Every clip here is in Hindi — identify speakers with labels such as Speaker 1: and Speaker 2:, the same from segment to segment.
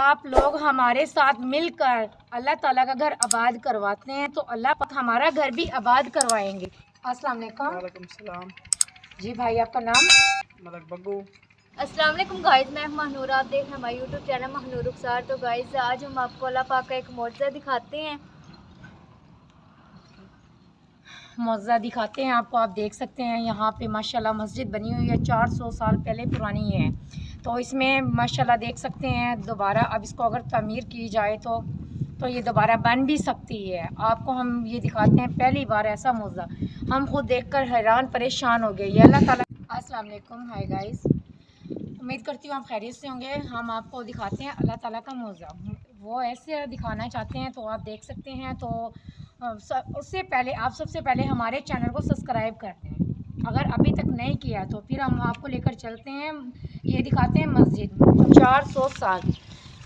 Speaker 1: आप लोग हमारे साथ मिलकर अल्लाह ताला का घर आबाद करवाते हैं तो अल्लाह पाक हमारा घर भी आबाद करवाएंगे। अस्सलाम वालेकुम।
Speaker 2: वालेकुम सलाम।
Speaker 1: जी भाई, आपका नाम?
Speaker 2: मलक बग्गू।
Speaker 3: अस्सलाम वालेकुम गाइस, मैं महनूर, आप देख रहे हैं हमारे यूट्यूब चैनल महनूर रुखसार। तो गाइस आज हम आपको अल्लाह पाक का एक मौजज़ा दिखाते हैं।
Speaker 1: मौज़ा दिखाते हैं आपको। आप देख सकते हैं यहाँ पे माशाल्लाह मस्जिद बनी हुई है, 400 साल पहले पुरानी है। तो इसमें माशाल्लाह देख सकते हैं दोबारा अब इसको अगर तामीर की जाए तो ये दोबारा बन भी सकती है। आपको हम ये दिखाते हैं पहली बार ऐसा मौज़ा, हम खुद देखकर हैरान परेशान हो गए। ये अल्लाह ताला। अस्सलाम वालेकुम, हाय गाइस, उम्मीद करती हूँ आप खैरियत से होंगे। हम आपको दिखाते हैं अल्लाह ताला का मौज़ा। वो ऐसे दिखाना चाहते हैं तो आप देख सकते हैं। तो उससे पहले आप सबसे पहले हमारे चैनल को सब्सक्राइब कर दें अगर अभी तक नहीं किया। तो फिर हम आपको लेकर चलते हैं, ये दिखाते हैं मस्जिद। 400 साल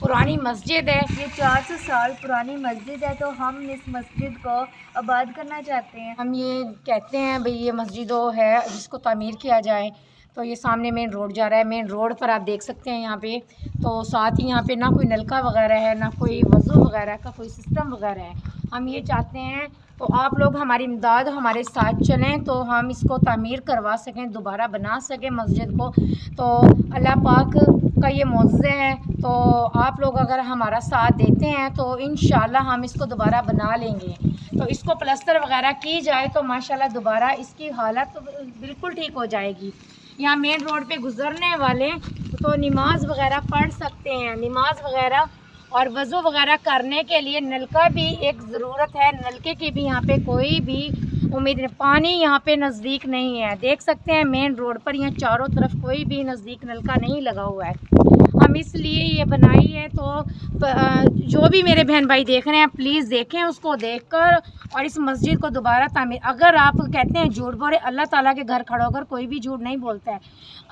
Speaker 1: पुरानी मस्जिद है।
Speaker 3: ये 400 साल पुरानी मस्जिद है, तो हम इस मस्जिद को आबाद करना चाहते हैं।
Speaker 1: हम ये कहते हैं भाई ये मस्जिद वो है जिसको तामीर किया जाए। तो ये सामने मेन रोड जा रहा है, मेन रोड पर आप देख सकते हैं यहाँ पे। तो साथ ही यहाँ पे ना कोई नलका वगैरह है, ना कोई वज़ू वगैरह का कोई सिस्टम वगैरह है। हम ये चाहते हैं तो आप लोग हमारी इमदाद हमारे साथ चलें तो हम इसको तामीर करवा सकें, दोबारा बना सकें मस्जिद को। तो अल्लाह पाक का ये मौज़ा है। तो आप लोग अगर हमारा साथ देते हैं तो इंशाल्लाह हम इसको दोबारा बना लेंगे। तो इसको प्लस्तर वगैरह की जाए तो माशाल्लाह दोबारा इसकी हालत तो बिल्कुल ठीक हो जाएगी। यहाँ मेन रोड पे गुज़रने वाले तो नमाज वगैरह पढ़ सकते हैं। नमाज वगैरह और वज़ू वगैरह करने के लिए नलका भी एक ज़रूरत है। नलके की भी यहाँ पे कोई भी उम्मीद नहीं, पानी यहाँ पे नज़दीक नहीं है। देख सकते हैं मेन रोड पर यहाँ चारों तरफ कोई भी नज़दीक नलका नहीं लगा हुआ है। हम इसलिए ये बनाई है। तो जो भी मेरे बहन भाई देख रहे हैं प्लीज़ देखें, उसको देखकर और इस मस्जिद को दोबारा तामीर। अगर आप कहते हैं झूठ बोले, अल्लाह ताला के घर खड़ा होकर कोई भी झूठ नहीं बोलता है।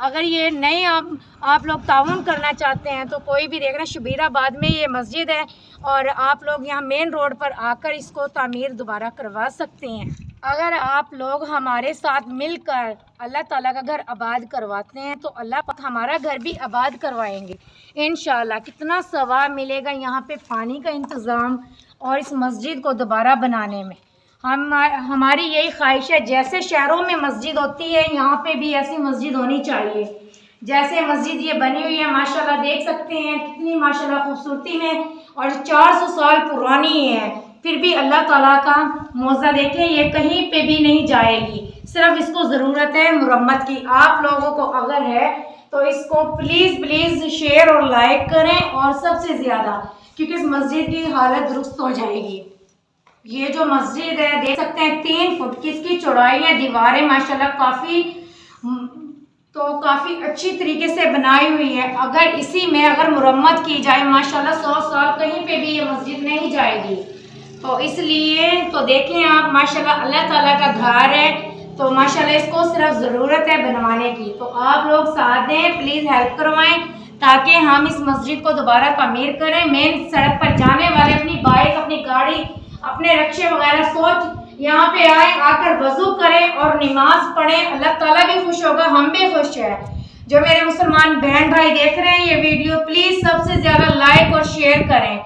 Speaker 1: अगर ये नहीं आप लोग ताउन करना चाहते हैं तो कोई भी देख रहे हैं शबीराबाद में ये मस्जिद है और आप लोग यहाँ मेन रोड पर आकर इसको तामीर दोबारा करवा सकते हैं। अगर आप लोग हमारे साथ मिलकर अल्लाह ताला का घर आबाद करवाते हैं तो अल्लाह पाक हमारा घर भी आबाद करवाएंगे इंशाल्लाह। कितना सवाब मिलेगा यहाँ पे पानी का इंतज़ाम और इस मस्जिद को दोबारा बनाने में। हमारी यही ख्वाहिश है, जैसे शहरों में मस्जिद होती है यहाँ पे भी ऐसी मस्जिद होनी चाहिए। जैसे मस्जिद ये बनी हुई है माशाल्लाह, देख सकते हैं कितनी माशाल्लाह खूबसूरती में, और 400 साल पुरानी है। फिर भी अल्लाह ताला का मौज़ा देखें, ये कहीं पे भी नहीं जाएगी। सिर्फ इसको ज़रूरत है मुरम्मत की। आप लोगों को अगर है तो इसको प्लीज़ शेयर और लाइक करें, और सबसे ज़्यादा क्योंकि इस मस्जिद की हालत दुरुस्त हो जाएगी। ये जो मस्जिद है देख सकते हैं 3 फुट की इसकी चौड़ाई है। दीवारें माशाल्लाह काफ़ी अच्छी तरीके से बनाई हुई है। अगर इसी में अगर मुरम्मत की जाए माशाल्लाह 100 साल कहीं पे भी ये मस्जिद नहीं जाएगी। तो इसलिए तो देखें आप माशाल्लाह अल्लाह ताला का घर है, तो माशाल्लाह इसको सिर्फ ज़रूरत है बनवाने की। तो आप लोग साथ दें, प्लीज़ हेल्प करवाएं ताकि हम इस मस्जिद को दोबारा तामीर करें। मेन सड़क पर जाने वाले अपनी बाइक, अपनी गाड़ी, अपने रिक्शे वगैरह सोच यहाँ पे आए, आकर वज़ू करें और नमाज पढ़ें। अल्लाह ताला भी खुश होगा, हम भी खुश है। जो मेरे मुसलमान बहन भाई देख रहे हैं ये वीडियो, प्लीज़ सबसे ज़्यादा लाइक और शेयर करें।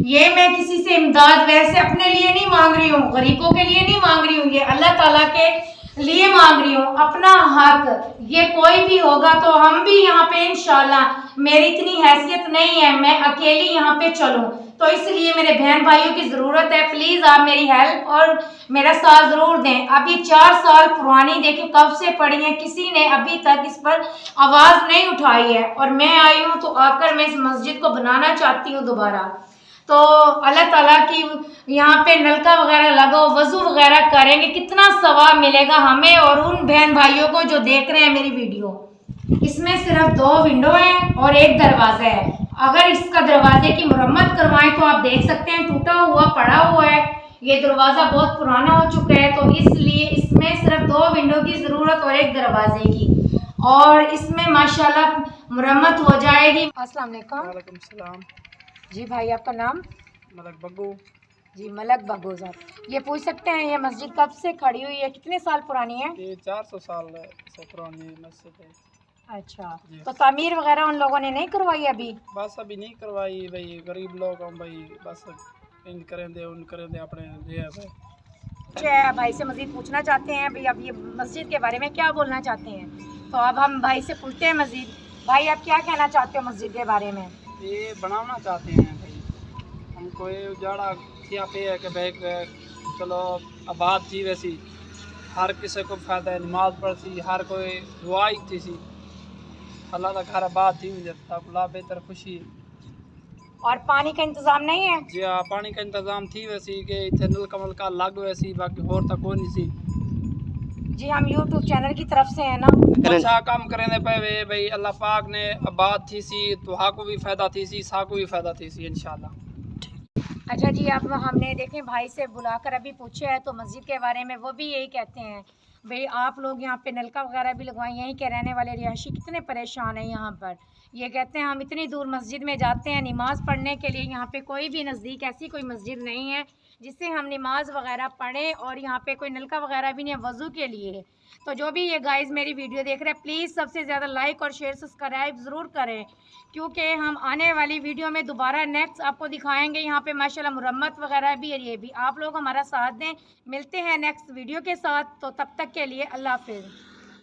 Speaker 1: ये मैं किसी से इमदाद वैसे अपने लिए नहीं मांग रही हूँ, गरीबों के लिए नहीं मांग रही हूँ, ये अल्लाह ताला के लिए मांग रही हूँ, अपना हक। ये कोई भी होगा तो हम भी यहाँ पे इंशाल्लाह, मेरी इतनी हैसियत नहीं है मैं अकेली यहाँ पे चलूँ, तो इसलिए मेरे बहन भाइयों की ज़रूरत है। प्लीज़ आप मेरी हेल्प और मेरा साथ ज़रूर दें। अभी 4 साल पुरानी देखें कब से पड़ी है, किसी ने अभी तक इस पर आवाज़ नहीं उठाई है, और मैं आई हूँ तो आकर मैं इस मस्जिद को बनाना चाहती हूँ दोबारा। तो अल्लाह ताला की यहाँ पे नलका वगैरह लगाओ, वज़ू वगैरह करेंगे, कितना सवाब मिलेगा हमें और उन बहन भाइयों को जो देख रहे हैं मेरी वीडियो। इसमें सिर्फ 2 विंडो हैं और 1 दरवाज़ा है। अगर इसका दरवाजे की मुरम्मत करवाएं तो आप देख सकते हैं टूटा हुआ पड़ा हुआ है। ये दरवाज़ा बहुत पुराना हो चुका है, तो इसलिए इसमें सिर्फ 2 विंडो की ज़रूरत और 1 दरवाजे की, और इसमें माशाल्लाह मुरम्मत हो जाएगी। अस्सलाम वालेकुम।
Speaker 2: वालेकुम सलाम।
Speaker 1: जी भाई, आपका नाम?
Speaker 2: मलक बग्गू।
Speaker 1: जी मलक बग्गू साहब, ये पूछ सकते हैं ये मस्जिद कब से खड़ी हुई है, कितने साल पुरानी है?
Speaker 2: ये 400 साल से पुरानी मस्जिद है।
Speaker 1: अच्छा,
Speaker 2: जी।
Speaker 1: तो तामीर वगैरह उन लोगों ने नहीं करवाई अभी?
Speaker 2: बस अभी नहीं करवाई भाई, गरीब लोग हम भाई, बस इन करें दे उन करें दे अपने ये है भाई।
Speaker 1: अच्छा, भाई से मज़ीद पूछना चाहते हैं भाई, अब ये मस्जिद के बारे में क्या बोलना चाहते हैं? तो अब हम भाई से पूछते हैं मज़ीद। भाई, आप क्या कहना चाहते हो मस्जिद के बारे में?
Speaker 2: ये बनाना चाहते हैं भाई, हमको ये उजाड़ा किया पे है कि भाई चलो आबाद थी वैसी, हर किसी को फ़ायदा है, नमाज पढ़ती हर कोई दुआ थी सी, अल्लाह का घर आबाद थी मुझे तब ला बेहतर खुशी।
Speaker 1: और पानी का इंतज़ाम नहीं है?
Speaker 2: जी हाँ, पानी का इंतज़ाम थी वैसी कि इतने नलका वलका लग वैसी, बाकी होर तक कोई नहीं सी।
Speaker 1: जी, हम यूट्यूब चैनल की तरफ से है ना।
Speaker 2: अच्छा काम करें पे वे भाई, अल्लाह पाक ने आबाद थी सी तो हाँ को भी फ़ायदा थी सी, सा को भी फ़ायदा थी सी इंशाल्लाह।
Speaker 1: अच्छा जी, अब हमने देखें भाई से बुलाकर अभी पूछा है तो मस्जिद के बारे में वो भी यही कहते हैं भाई, आप लोग यहाँ पे नलका वगैरह भी लगवाएं, यहीं के रहने वाले रिहायशी कितने परेशान हैं यहाँ पर। ये कहते हैं हम इतनी दूर मस्जिद में जाते हैं नमाज़ पढ़ने के लिए, यहाँ पे कोई भी नज़दीक ऐसी कोई मस्जिद नहीं है जिससे हम नमाज वगैरह पढ़ें, और यहाँ पे कोई नलका वगैरह भी नहीं है वज़ू के लिए। तो जो भी ये गाइज़ मेरी वीडियो देख रहे हैं, प्लीज़ सबसे ज़्यादा लाइक और शेयर सब्सक्राइब ज़रूर करें, क्योंकि हम आने वाली वीडियो में दोबारा नेक्स्ट आपको दिखाएंगे यहाँ पे माशाल्लाह मुरम्मत वगैरह भी है। ये भी आप लोग हमारा साथ दें, मिलते हैं नेक्स्ट वीडियो के साथ, तो तब तक के लिए अल्लाह हाफ़िज़।